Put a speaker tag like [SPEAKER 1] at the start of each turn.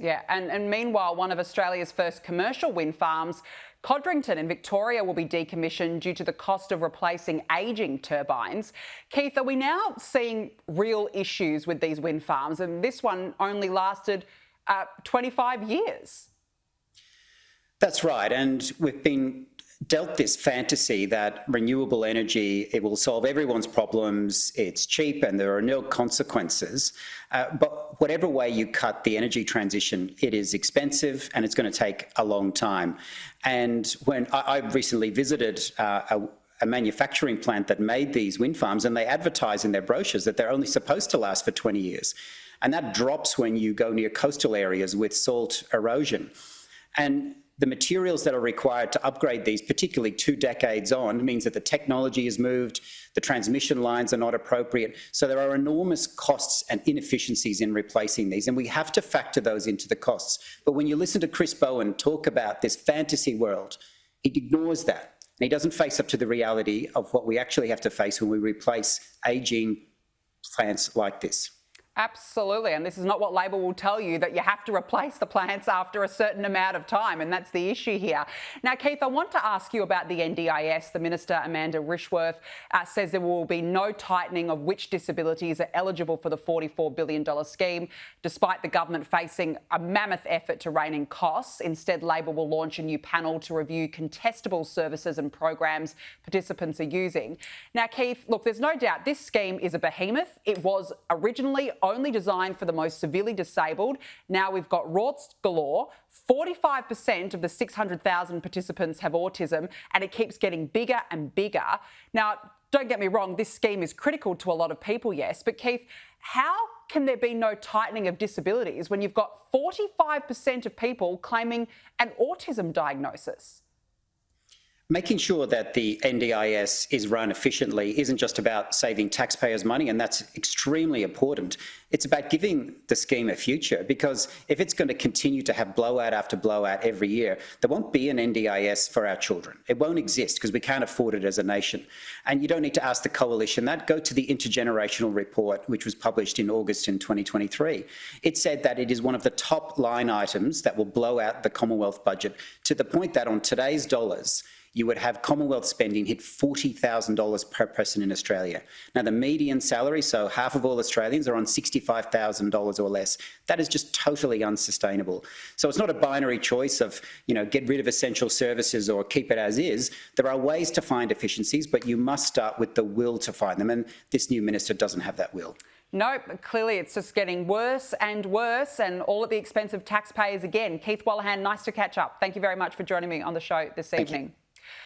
[SPEAKER 1] Yeah, and meanwhile, one of Australia's first commercial wind farms, Codrington in Victoria, will be decommissioned due to the cost of replacing ageing turbines. Keith, are we now seeing real issues with these wind farms? And this one only lasted 25 years.
[SPEAKER 2] That's right, and we've been dealt this fantasy that renewable energy, it will solve everyone's problems, it's cheap and there are no consequences. But whatever way you cut the energy transition, it is expensive and it's going to take a long time. And when I recently visited a manufacturing plant that made these wind farms, and they advertise in their brochures that they're only supposed to last for 20 years. And that drops when you go near coastal areas with salt erosion. And the materials that are required to upgrade these, particularly 2 decades on, means that the technology has moved, the transmission lines are not appropriate. So there are enormous costs and inefficiencies in replacing these, and we have to factor those into the costs. But when you listen to Chris Bowen talk about this fantasy world, he ignores that. And he doesn't face up to the reality of what we actually have to face when we replace ageing plants like this.
[SPEAKER 1] Absolutely, and this is not what Labor will tell you, that you have to replace the plants after a certain amount of time, and that's the issue here. Now, Keith, I want to ask you about the NDIS. The Minister, Amanda Rishworth, says there will be no tightening of which disabilities are eligible for the $44 billion scheme, despite the government facing a mammoth effort to rein in costs. Instead, Labor will launch a new panel to review contestable services and programs participants are using. Now, Keith, look, there's no doubt this scheme is a behemoth. It was originally only designed for the most severely disabled. Now we've got Rorts galore. 45% of the 600,000 participants have autism, and it keeps getting bigger and bigger. Now, don't get me wrong, this scheme is critical to a lot of people, yes, but Keith, how can there be no tightening of disabilities when you've got 45% of people claiming an autism diagnosis?
[SPEAKER 2] Making sure that the NDIS is run efficiently isn't just about saving taxpayers money, and that's extremely important. It's about giving the scheme a future, because if it's going to continue to have blowout after blowout every year, there won't be an NDIS for our children. It won't exist because we can't afford it as a nation. And you don't need to ask the coalition that. Go to the intergenerational report, which was published in August in 2023. It said that it is one of the top line items that will blow out the Commonwealth budget, to the point that on today's dollars, you would have Commonwealth spending hit $40,000 per person in Australia. Now, the median salary, so half of all Australians, are on $65,000 or less. That is just totally unsustainable. So it's not a binary choice of, get rid of essential services or keep it as is. There are ways to find efficiencies, but you must start with the will to find them, and this new minister doesn't have that will.
[SPEAKER 1] No, clearly it's just getting worse, and all at the expense of taxpayers again. Keith Wallahan, nice to catch up. Thank you very much for joining me on the show this evening.